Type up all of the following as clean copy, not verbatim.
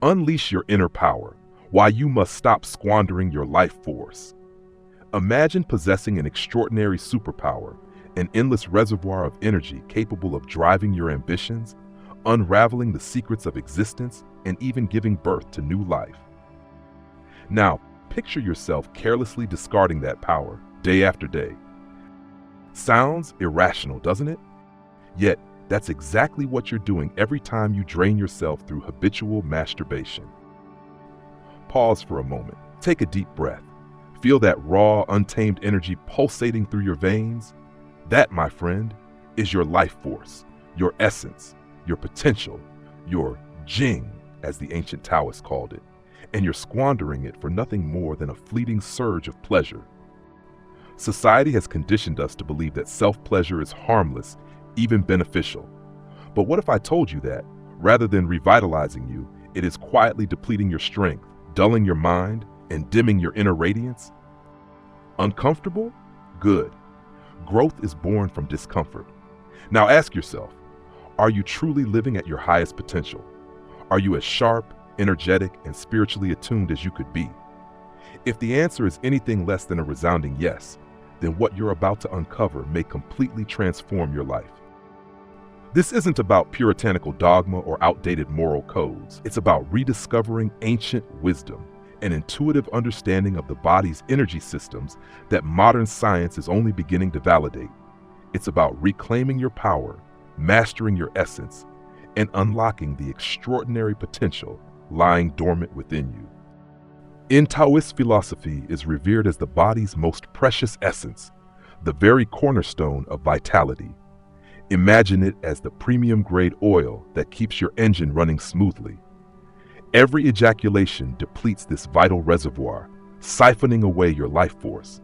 Unleash your inner power, why you must stop squandering your life force. Imagine possessing an extraordinary superpower, an endless reservoir of energy capable of driving your ambitions, unraveling the secrets of existence, and even giving birth to new life. Now, picture yourself carelessly discarding that power day after day. Sounds irrational, doesn't it? Yet, that's exactly what you're doing every time you drain yourself through habitual masturbation. Pause for a moment. Take a deep breath. Feel that raw, untamed energy pulsating through your veins. That, my friend, is your life force, your essence, your potential, your Jing, as the ancient Taoists called it, and you're squandering it for nothing more than a fleeting surge of pleasure. Society has conditioned us to believe that self-pleasure is harmless, even beneficial. But what if I told you that, rather than revitalizing you, it is quietly depleting your strength, dulling your mind, and dimming your inner radiance? Uncomfortable? Good. Growth is born from discomfort. Now ask yourself, are you truly living at your highest potential? Are you as sharp, energetic, and spiritually attuned as you could be? If the answer is anything less than a resounding yes, then what you're about to uncover may completely transform your life. This isn't about puritanical dogma or outdated moral codes. It's about rediscovering ancient wisdom, an intuitive understanding of the body's energy systems that modern science is only beginning to validate. It's about reclaiming your power, mastering your essence, and unlocking the extraordinary potential lying dormant within you. In Taoist philosophy is revered as the body's most precious essence, the very cornerstone of vitality. Imagine it as the premium-grade oil that keeps your engine running smoothly. Every ejaculation depletes this vital reservoir, siphoning away your life force.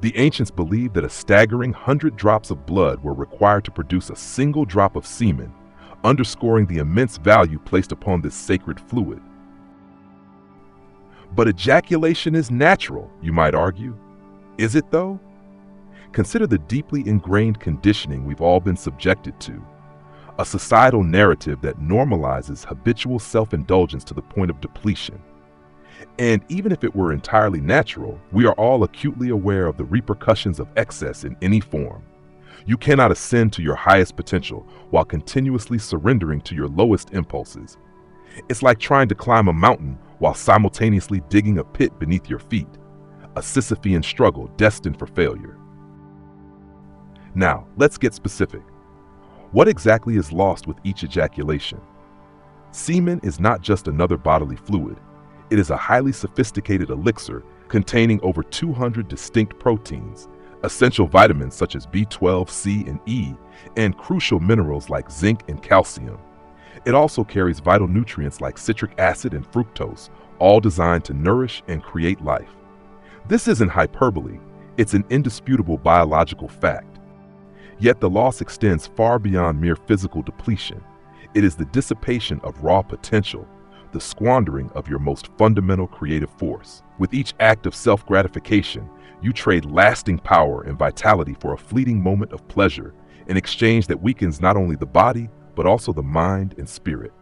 The ancients believed that a staggering 100 drops of blood were required to produce a single drop of semen, underscoring the immense value placed upon this sacred fluid. But ejaculation is natural, you might argue. Is it though? Consider the deeply ingrained conditioning we've all been subjected to, a societal narrative that normalizes habitual self-indulgence to the point of depletion. And even if it were entirely natural, we are all acutely aware of the repercussions of excess in any form. You cannot ascend to your highest potential while continuously surrendering to your lowest impulses. It's like trying to climb a mountain while simultaneously digging a pit beneath your feet, a Sisyphean struggle destined for failure. Now, let's get specific. What exactly is lost with each ejaculation? Semen is not just another bodily fluid. It is a highly sophisticated elixir containing over 200 distinct proteins, essential vitamins such as B12, C, and E, and crucial minerals like zinc and calcium. It also carries vital nutrients like citric acid and fructose, all designed to nourish and create life. This isn't hyperbole, it's an indisputable biological fact. Yet the loss extends far beyond mere physical depletion. It is the dissipation of raw potential, the squandering of your most fundamental creative force. With each act of self-gratification, you trade lasting power and vitality for a fleeting moment of pleasure, an exchange that weakens not only the body, but also the mind and spirit.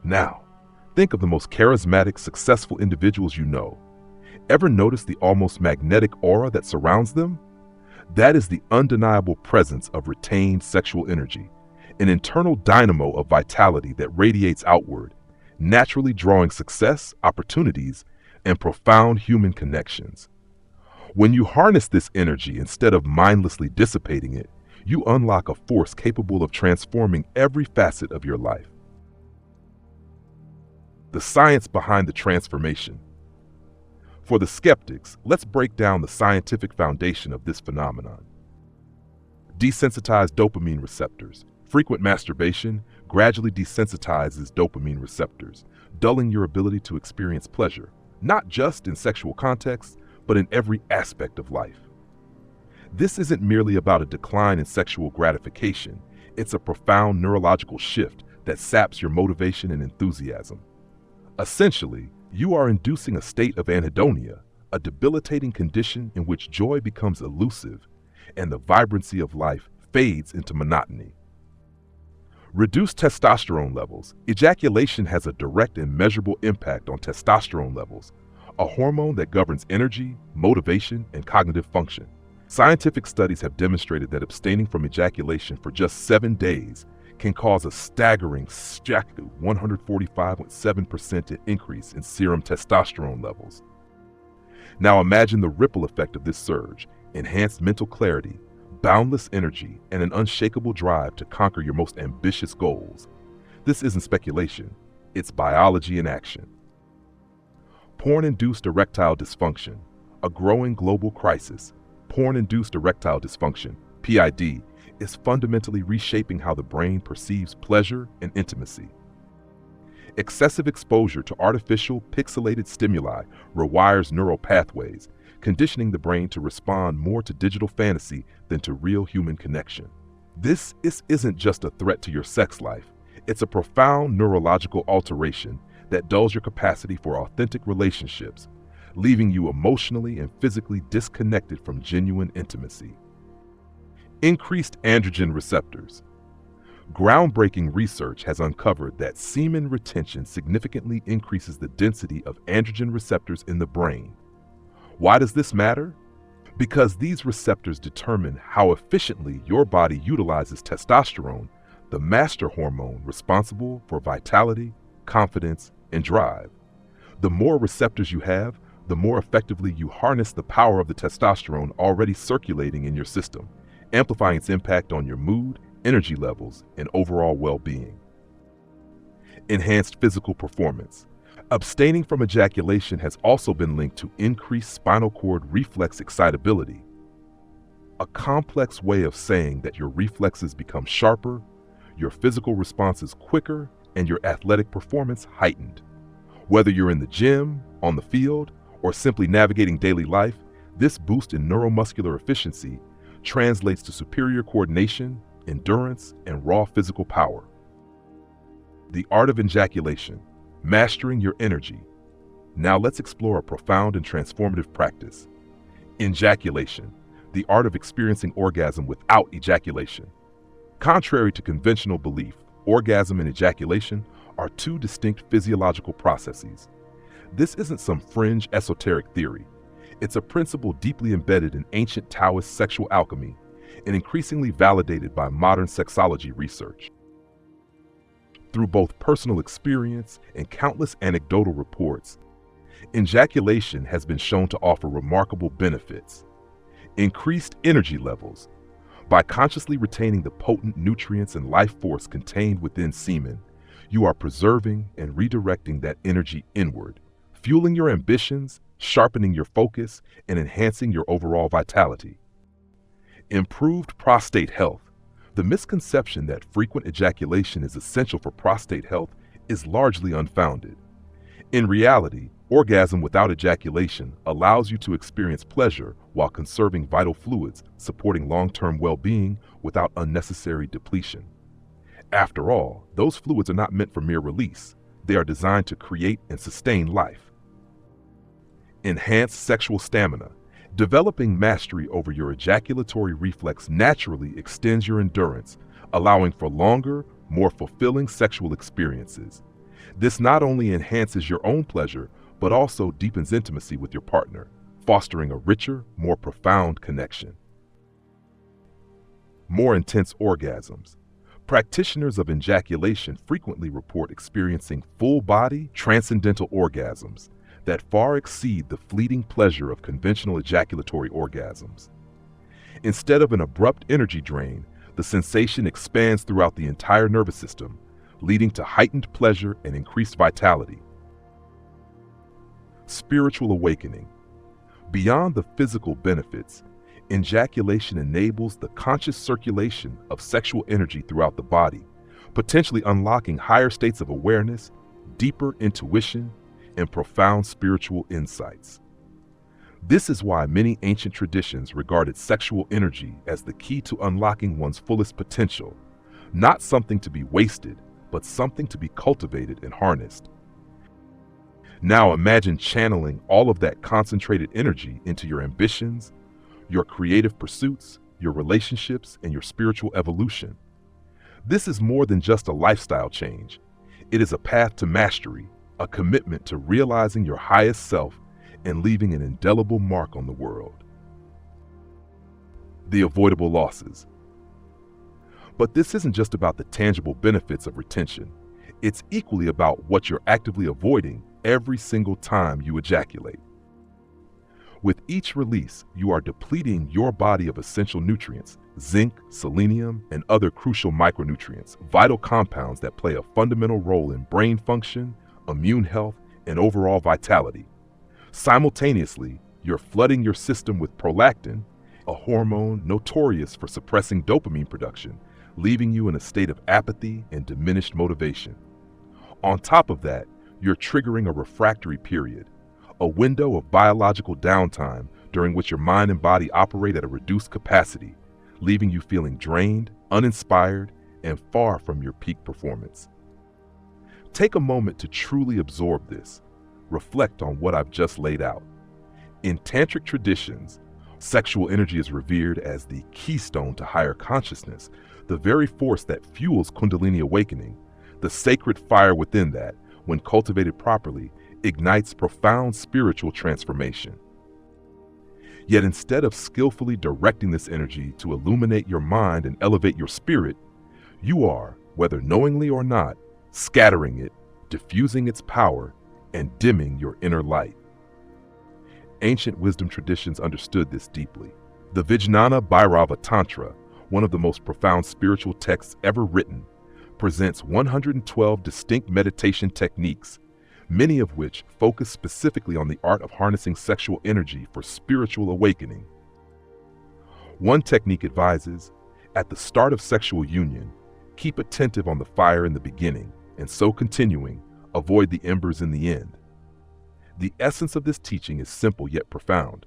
Now, think of the most charismatic, successful individuals you know. Ever notice the almost magnetic aura that surrounds them? That is the undeniable presence of retained sexual energy, an internal dynamo of vitality that radiates outward, naturally drawing success, opportunities, and profound human connections. When you harness this energy instead of mindlessly dissipating it, you unlock a force capable of transforming every facet of your life. The science behind the transformation. For the skeptics, let's break down the scientific foundation of this phenomenon. Desensitized dopamine receptors. Frequent masturbation gradually desensitizes dopamine receptors, dulling your ability to experience pleasure, not just in sexual contexts, but in every aspect of life. This isn't merely about a decline in sexual gratification, it's a profound neurological shift that saps your motivation and enthusiasm. Essentially, you are inducing a state of anhedonia, a debilitating condition in which joy becomes elusive and the vibrancy of life fades into monotony. Reduced testosterone levels. Ejaculation has a direct and measurable impact on testosterone levels, a hormone that governs energy, motivation, and cognitive function. Scientific studies have demonstrated that abstaining from ejaculation for just 7 days can cause a staggering 145.7% increase in serum testosterone levels. Now imagine the ripple effect of this surge: enhanced mental clarity, boundless energy, and an unshakable drive to conquer your most ambitious goals. This isn't speculation, it's biology in action. Porn-induced erectile dysfunction, a growing global crisis. Porn-induced erectile dysfunction, PID, is fundamentally reshaping how the brain perceives pleasure and intimacy. Excessive exposure to artificial, pixelated stimuli rewires neural pathways, conditioning the brain to respond more to digital fantasy than to real human connection. This isn't just a threat to your sex life, it's a profound neurological alteration that dulls your capacity for authentic relationships, leaving you emotionally and physically disconnected from genuine intimacy. Increased androgen receptors. Groundbreaking research has uncovered that semen retention significantly increases the density of androgen receptors in the brain. Why does this matter? Because these receptors determine how efficiently your body utilizes testosterone, the master hormone responsible for vitality, confidence, and drive. The more receptors you have, the more effectively you harness the power of the testosterone already circulating in your system, amplifying its impact on your mood, energy levels, and overall well-being. Enhanced physical performance. Abstaining from ejaculation has also been linked to increased spinal cord reflex excitability, a complex way of saying that your reflexes become sharper, your physical responses quicker, and your athletic performance heightened. Whether you're in the gym, on the field, or simply navigating daily life, this boost in neuromuscular efficiency translates to superior coordination, endurance, and raw physical power. The art of ejaculation, mastering your energy. Now let's explore a profound and transformative practice. Ejaculation, the art of experiencing orgasm without ejaculation. Contrary to conventional belief, orgasm and ejaculation are two distinct physiological processes. This isn't some fringe esoteric theory. It's a principle deeply embedded in ancient Taoist sexual alchemy and increasingly validated by modern sexology research. Through both personal experience and countless anecdotal reports, ejaculation has been shown to offer remarkable benefits. Increased energy levels. By consciously retaining the potent nutrients and life force contained within semen, you are preserving and redirecting that energy inward, fueling your ambitions, sharpening your focus, and enhancing your overall vitality. Improved prostate health. The misconception that frequent ejaculation is essential for prostate health is largely unfounded. In reality, orgasm without ejaculation allows you to experience pleasure while conserving vital fluids, supporting long-term well-being without unnecessary depletion. After all, those fluids are not meant for mere release. They are designed to create and sustain life. Enhanced sexual stamina. Developing mastery over your ejaculatory reflex naturally extends your endurance, allowing for longer, more fulfilling sexual experiences. This not only enhances your own pleasure, but also deepens intimacy with your partner, fostering a richer, more profound connection. More intense orgasms. Practitioners of ejaculation frequently report experiencing full-body, transcendental orgasms that far exceed the fleeting pleasure of conventional ejaculatory orgasms. Instead of an abrupt energy drain, the sensation expands throughout the entire nervous system, leading to heightened pleasure and increased vitality. Spiritual awakening. Beyond the physical benefits, ejaculation enables the conscious circulation of sexual energy throughout the body, potentially unlocking higher states of awareness, deeper intuition, and profound spiritual insights. This is why many ancient traditions regarded sexual energy as the key to unlocking one's fullest potential, not something to be wasted, but something to be cultivated and harnessed. Now imagine channeling all of that concentrated energy into your ambitions, your creative pursuits, your relationships, and your spiritual evolution. This is more than just a lifestyle change. It is a path to mastery, a commitment to realizing your highest self and leaving an indelible mark on the world. The avoidable losses. But this isn't just about the tangible benefits of retention. It's equally about what you're actively avoiding every single time you ejaculate. With each release, you are depleting your body of essential nutrients, zinc, selenium, and other crucial micronutrients, vital compounds that play a fundamental role in brain function, immune health, and overall vitality. Simultaneously, you're flooding your system with prolactin, a hormone notorious for suppressing dopamine production, leaving you in a state of apathy and diminished motivation. On top of that, you're triggering a refractory period, a window of biological downtime during which your mind and body operate at a reduced capacity, leaving you feeling drained, uninspired, and far from your peak performance. Take a moment to truly absorb this. Reflect on what I've just laid out. In tantric traditions, sexual energy is revered as the keystone to higher consciousness, the very force that fuels Kundalini awakening, the sacred fire within that, when cultivated properly, ignites profound spiritual transformation. Yet instead of skillfully directing this energy to illuminate your mind and elevate your spirit, you are, whether knowingly or not, scattering it, diffusing its power, and dimming your inner light. Ancient wisdom traditions understood this deeply. The Vijnana Bhairava Tantra, one of the most profound spiritual texts ever written, presents 112 distinct meditation techniques, many of which focus specifically on the art of harnessing sexual energy for spiritual awakening. One technique advises, at the start of sexual union, keep attentive on the fire in the beginning, and so continuing, avoid the embers in the end. The essence of this teaching is simple yet profound.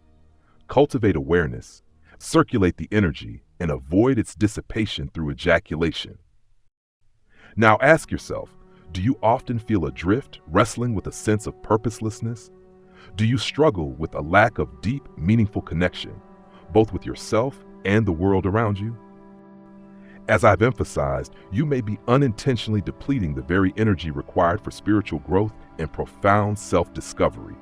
Cultivate awareness, circulate the energy, and avoid its dissipation through ejaculation. Now ask yourself, do you often feel adrift, wrestling with a sense of purposelessness? Do you struggle with a lack of deep, meaningful connection, both with yourself and the world around you? As I've emphasized, you may be unintentionally depleting the very energy required for spiritual growth and profound self-discovery.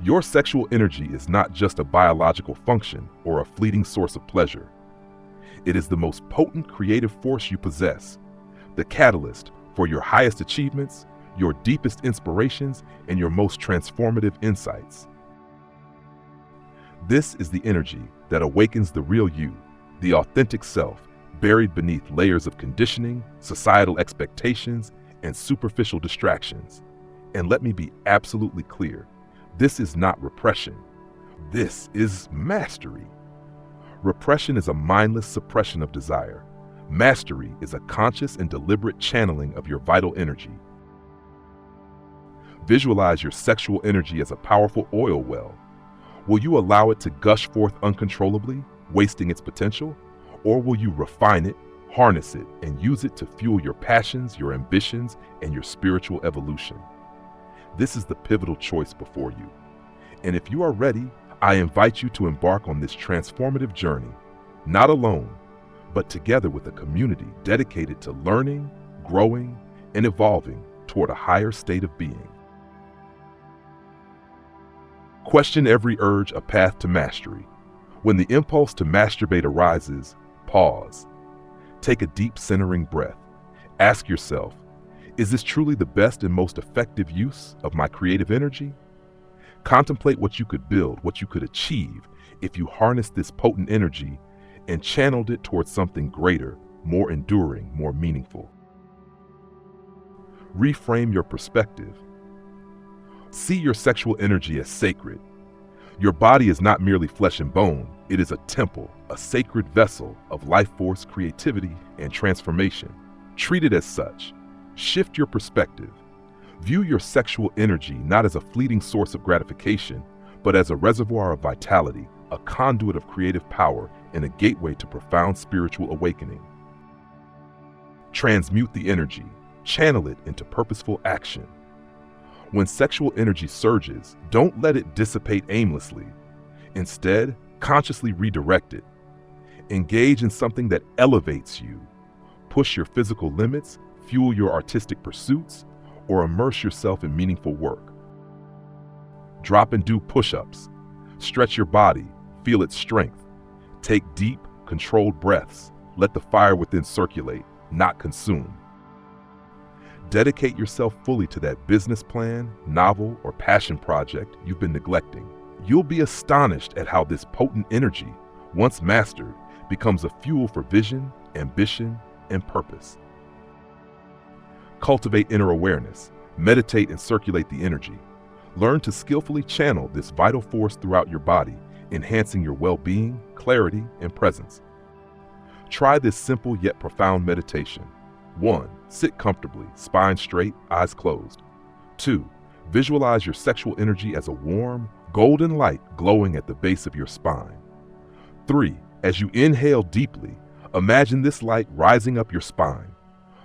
Your sexual energy is not just a biological function or a fleeting source of pleasure. It is the most potent creative force you possess, the catalyst for your highest achievements, your deepest inspirations, and your most transformative insights. This is the energy that awakens the real you, the authentic self, buried beneath layers of conditioning, societal expectations, and superficial distractions. And let me be absolutely clear, this is not repression. This is mastery. Repression is a mindless suppression of desire. Mastery is a conscious and deliberate channeling of your vital energy. Visualize your sexual energy as a powerful oil well. Will you allow it to gush forth uncontrollably, wasting its potential? Or will you refine it, harness it, and use it to fuel your passions, your ambitions, and your spiritual evolution? This is the pivotal choice before you. And if you are ready, I invite you to embark on this transformative journey, not alone, but together with a community dedicated to learning, growing, and evolving toward a higher state of being. Question every urge a path to mastery. When the impulse to masturbate arises, pause. Take a deep centering breath. Ask yourself, is this truly the best and most effective use of my creative energy? Contemplate what you could build, what you could achieve if you harnessed this potent energy and channeled it towards something greater, more enduring, more meaningful. Reframe your perspective. See your sexual energy as sacred. Your body is not merely flesh and bone, it is a temple, a sacred vessel of life force, creativity, and transformation. Treat it as such. Shift your perspective. View your sexual energy not as a fleeting source of gratification, but as a reservoir of vitality, a conduit of creative power, and a gateway to profound spiritual awakening. Transmute the energy. Channel it into purposeful action. When sexual energy surges, don't let it dissipate aimlessly. Instead, consciously redirect it. Engage in something that elevates you. push your physical limits, fuel your artistic pursuits, or immerse yourself in meaningful work. Drop and do push-ups. Stretch your body, feel its strength. Take deep, controlled breaths. Let the fire within circulate, not consume. Dedicate yourself fully to that business plan, novel, or passion project you've been neglecting. You'll be astonished at how this potent energy, once mastered, becomes a fuel for vision, ambition, and purpose. Cultivate inner awareness. Meditate and circulate the energy. Learn to skillfully channel this vital force throughout your body, enhancing your well-being, clarity, and presence. Try this simple yet profound meditation. 1. Sit comfortably, spine straight, eyes closed. 2. Visualize your sexual energy as a warm, golden light glowing at the base of your spine. 3. As you inhale deeply, imagine this light rising up your spine.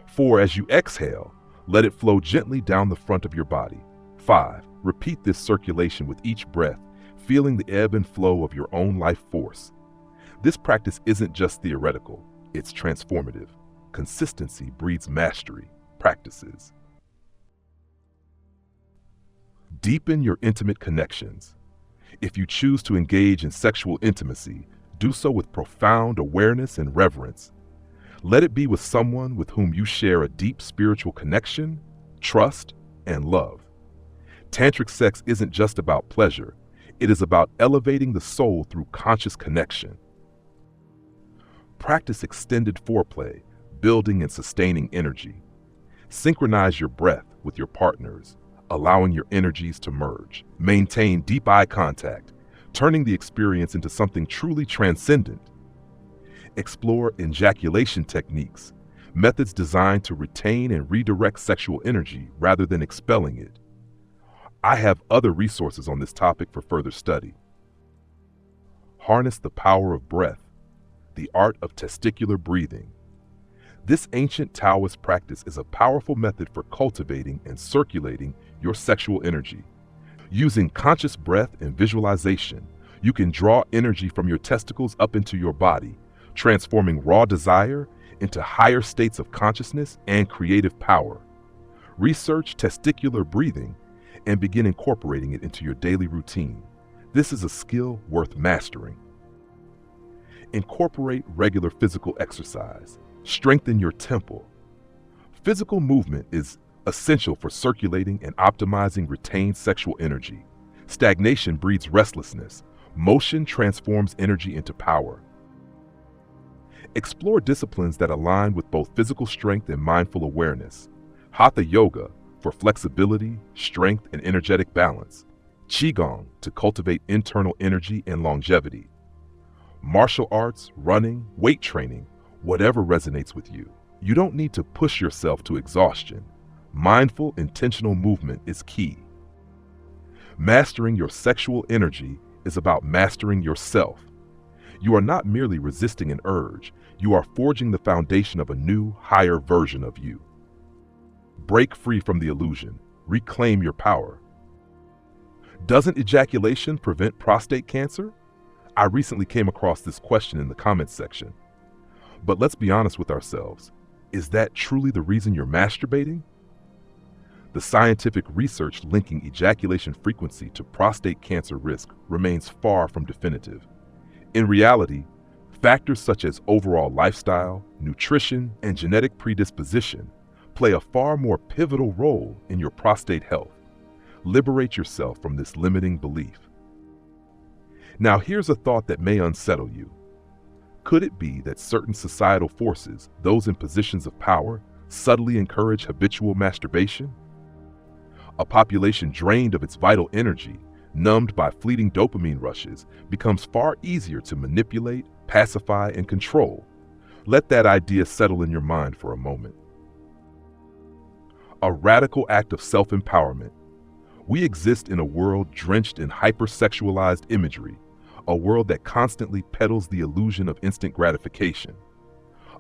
4. As you exhale, let it flow gently down the front of your body. 5. Repeat this circulation with each breath, feeling the ebb and flow of your own life force. This practice isn't just theoretical, it's transformative. Consistency breeds mastery. Practices. Deepen your intimate connections. If you choose to engage in sexual intimacy, do so with profound awareness and reverence. Let it be with someone with whom you share a deep spiritual connection, trust, and love. Tantric sex isn't just about pleasure, it is about elevating the soul through conscious connection. Practice extended foreplay, building and sustaining energy. Synchronize your breath with your partners, allowing your energies to merge. Maintain deep eye contact, turning the experience into something truly transcendent. Explore ejaculation techniques, methods designed to retain and redirect sexual energy rather than expelling it. I have other resources on this topic for further study. Harness the power of breath, the art of testicular breathing. This ancient Taoist practice is a powerful method for cultivating and circulating your sexual energy. Using conscious breath and visualization, you can draw energy from your testicles up into your body, transforming raw desire into higher states of consciousness and creative power. Research testicular breathing and begin incorporating it into your daily routine. This is a skill worth mastering. Incorporate regular physical exercise. Strengthen your temple. Physical movement is essential for circulating and optimizing retained sexual energy. Stagnation breeds restlessness. Motion transforms energy into power. Explore disciplines that align with both physical strength and mindful awareness. Hatha yoga for flexibility, strength, and energetic balance. Qigong to cultivate internal energy and longevity. Martial arts, running, weight training, whatever resonates with you. You don't need to push yourself to exhaustion. Mindful, intentional movement is key. Mastering your sexual energy is about mastering yourself. You are not merely resisting an urge, you are forging the foundation of a new, higher version of you. Break free from the illusion. Reclaim your power. Doesn't ejaculation prevent prostate cancer? I recently came across this question in the comments section. But let's be honest with ourselves. Is that truly the reason you're masturbating? The scientific research linking ejaculation frequency to prostate cancer risk remains far from definitive. In reality, factors such as overall lifestyle, nutrition, and genetic predisposition play a far more pivotal role in your prostate health. Liberate yourself from this limiting belief. Now here's a thought that may unsettle you. Could it be that certain societal forces, those in positions of power, subtly encourage habitual masturbation? A population drained of its vital energy, numbed by fleeting dopamine rushes, becomes far easier to manipulate, pacify, and control. Let that idea settle in your mind for a moment. A radical act of self-empowerment. We exist in a world drenched in hypersexualized imagery, a world that constantly peddles the illusion of instant gratification.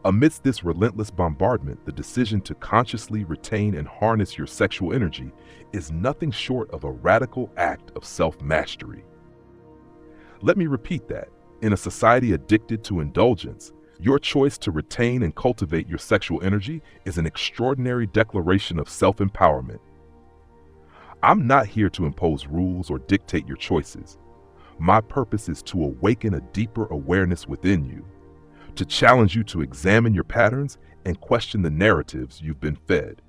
Amidst this relentless bombardment, the decision to consciously retain and harness your sexual energy is nothing short of a radical act of self-mastery. Let me repeat that. In a society addicted to indulgence, Your choice to retain and cultivate your sexual energy is an extraordinary declaration of self-empowerment. I'm not here to impose rules or dictate your choices. My purpose is to awaken a deeper awareness within you, to challenge you to examine your patterns and question the narratives you've been fed.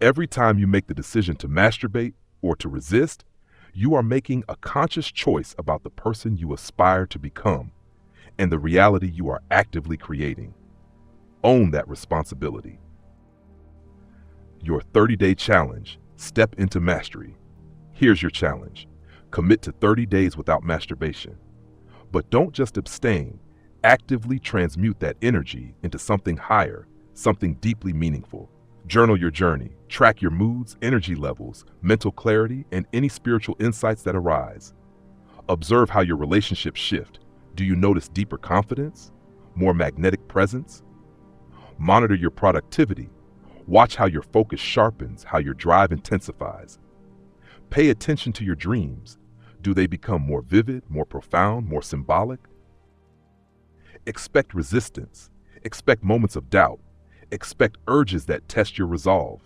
Every time you make the decision to masturbate or to resist, you are making a conscious choice about the person you aspire to become and the reality you are actively creating. Own that responsibility. Your 30-day challenge, Step into Mastery. Here's your challenge. Commit to 30 days without masturbation. But don't just abstain. Actively transmute that energy into something higher, something deeply meaningful. Journal your journey. Track your moods, energy levels, mental clarity, and any spiritual insights that arise. Observe how your relationships shift. Do you notice deeper confidence? More magnetic presence? Monitor your productivity. Watch how your focus sharpens, how your drive intensifies. Pay attention to your dreams. Do they become more vivid, more profound, more symbolic? Expect resistance. Expect moments of doubt. Expect urges that test your resolve.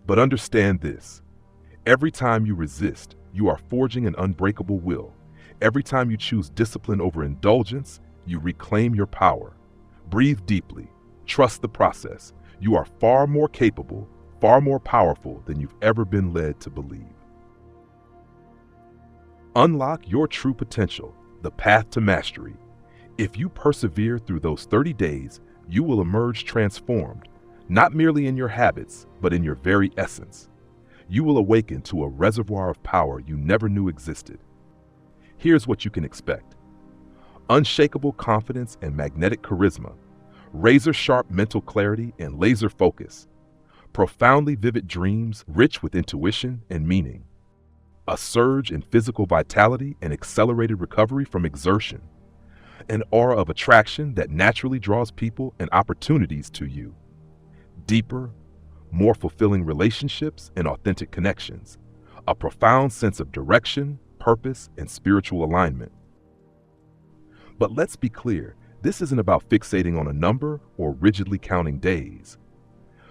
But understand this. Every time you resist, you are forging an unbreakable will. Every time you choose discipline over indulgence, you reclaim your power. Breathe deeply. Trust the process. You are far more capable, far more powerful than you've ever been led to believe. Unlock your true potential, the path to mastery. If you persevere through those 30 days, you will emerge transformed, not merely in your habits, but in your very essence. You will awaken to a reservoir of power you never knew existed. Here's what you can expect. Unshakable confidence and magnetic charisma, razor-sharp mental clarity and laser focus, profoundly vivid dreams rich with intuition and meaning, a surge in physical vitality and accelerated recovery from exertion, an aura of attraction that naturally draws people and opportunities to you, deeper, more fulfilling relationships and authentic connections, a profound sense of direction, purpose, and spiritual alignment. But let's be clear, this isn't about fixating on a number or rigidly counting days.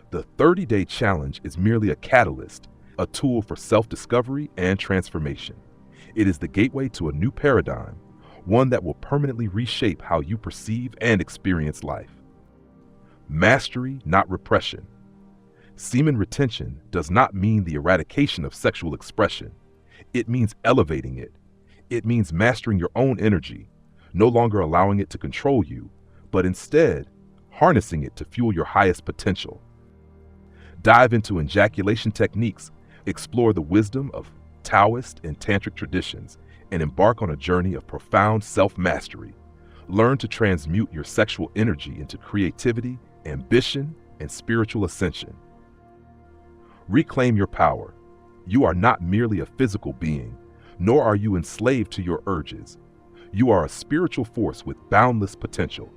The 30-day challenge is merely a catalyst, a tool for self-discovery and transformation. It is the gateway to a new paradigm, one that will permanently reshape how you perceive and experience life. Mastery, not repression. Semen retention does not mean the eradication of sexual expression. It means elevating it. It means mastering your own energy, no longer allowing it to control you, but instead harnessing it to fuel your highest potential. Dive into ejaculation techniques, explore the wisdom of Taoist and Tantric traditions, and embark on a journey of profound self-mastery. Learn to transmute your sexual energy into creativity, ambition, and spiritual ascension. Reclaim your power. You are not merely a physical being, nor are you enslaved to your urges. You are a spiritual force with boundless potential.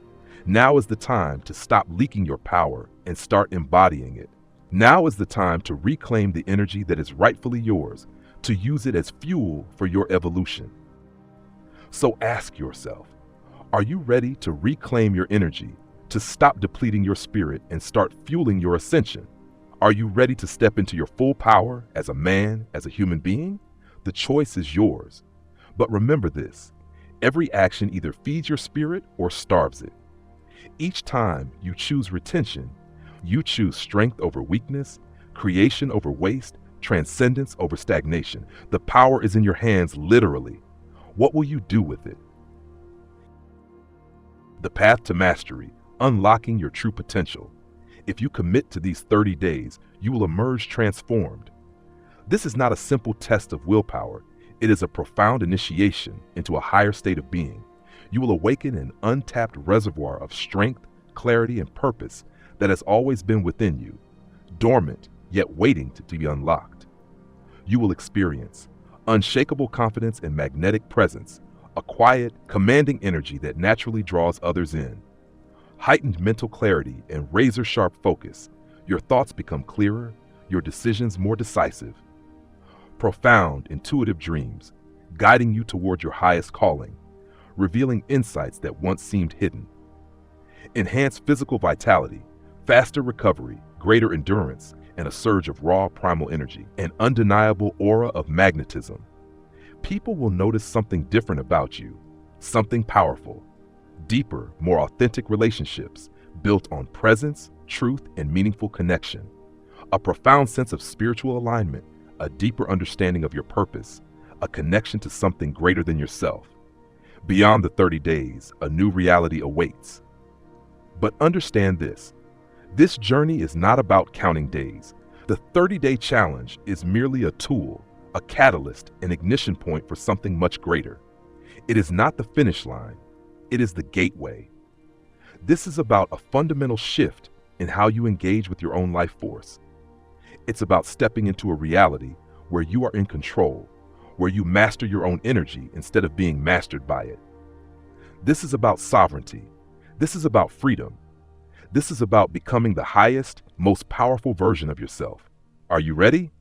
Now is the time to stop leaking your power and start embodying it. Now is the time to reclaim the energy that is rightfully yours, to use it as fuel for your evolution. So ask yourself, are you ready to reclaim your energy, to stop depleting your spirit and start fueling your ascension? Are you ready to step into your full power as a man, as a human being? The choice is yours. But remember this, every action either feeds your spirit or starves it. Each time you choose retention, you choose strength over weakness, creation over waste, transcendence over stagnation. The power is in your hands, literally. What will you do with it? The path to mastery, unlocking your true potential. If you commit to these 30 days, you will emerge transformed. This is not a simple test of willpower. It is a profound initiation into a higher state of being. You will awaken an untapped reservoir of strength, clarity, and purpose that has always been within you, dormant yet waiting to be unlocked. You will experience unshakable confidence and magnetic presence, a quiet, commanding energy that naturally draws others in. Heightened mental clarity and razor-sharp focus. Your thoughts become clearer, your decisions more decisive. Profound, intuitive dreams, guiding you toward your highest calling, revealing insights that once seemed hidden. Enhanced physical vitality, faster recovery, greater endurance, and a surge of raw primal energy, an undeniable aura of magnetism. People will notice something different about you, something powerful, deeper, more authentic relationships built on presence, truth, and meaningful connection, a profound sense of spiritual alignment, a deeper understanding of your purpose, a connection to something greater than yourself. Beyond the 30 days, a new reality awaits. But understand this journey is not about counting days. The 30-day challenge is merely a tool, a catalyst, an ignition point for something much greater. It is not the finish line, it is the gateway. This is about a fundamental shift in how you engage with your own life force. It's about stepping into a reality where you are in control, where you master your own energy instead of being mastered by it. This is about sovereignty. This is about freedom. This is about becoming the highest, most powerful version of yourself. Are you ready?